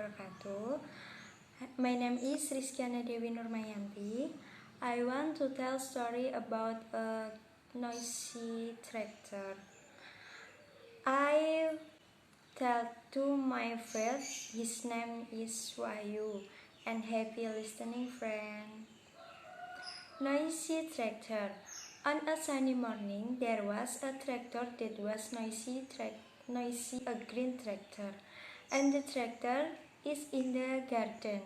wabarakatuh. My name is Rizkyana Dewi Nurmayanti. I want to tell a story about a noisy tractor. I tell to my friend, his name is Wahyu, and happy listening friend. Noisy tractor. On a sunny morning, there was a tractor that was noisy, a green tractor, and the tractor is in the garden.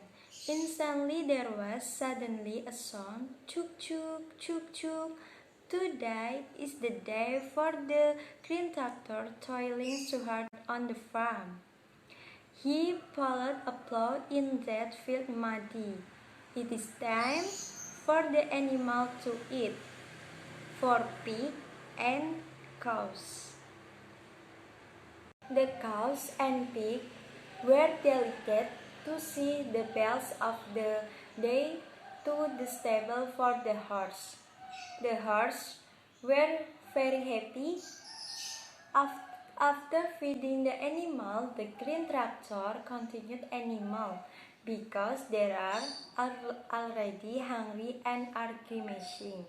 Instantly there was suddenly a sound, chuk chuk, chuk chuk. Today is the day for the green tractor toiling so hard on the farm. He pulled a plow in that field muddy. It is time for the animal to eat, for pig and cows. The cows and pig were delighted to see the bells of the day to the stable for the horse. The horse were very happy. After feeding the animal, the green tractor continued animal because they are already hungry and are grimacing.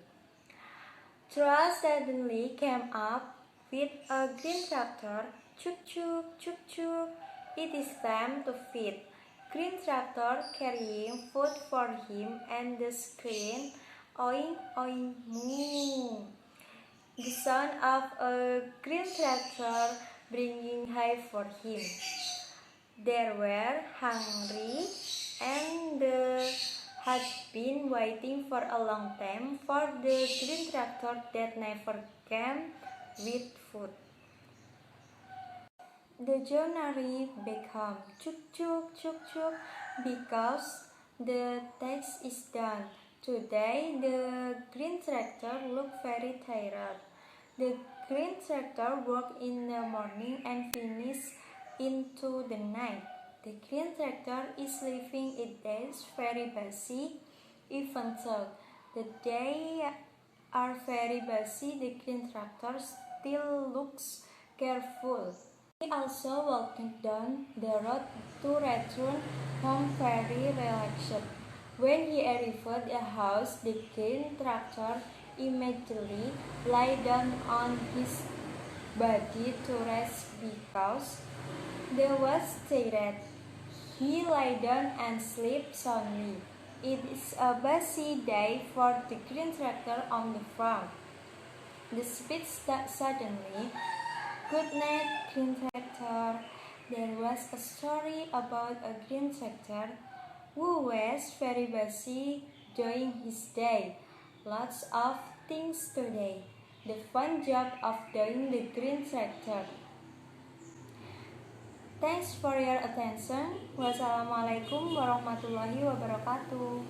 Troll suddenly came up with a green tractor. Chuk chuk, chuk chuk. It is time to feed. Green tractor carrying food for him and the screen. Oink oink moo. The sound of a green tractor bringing hay for him. They were hungry and had been waiting for a long time for the green tractor that never came with food. The journey back home, chuk chuk chuk chuk, because the task is done. Today the green tractor looked very tired. The green tractor worked in the morning and finished into the night. The green tractor is living its days very busy, even though the days are very busy, the green tractor still looks careful. He also walked down the road to return home very relaxed. When he arrived at the house, the green tractor immediately lay down on his body to rest because he was tired. He lay down and slept soundly. It is a busy day for the green tractor on the farm. The speed suddenly. Good night, green tractor. There was a story about a green tractor who was very busy during his day. Lots of things today. The fun job of doing the green tractor. Thanks for your attention. Wassalamualaikum warahmatullahi wabarakatuh.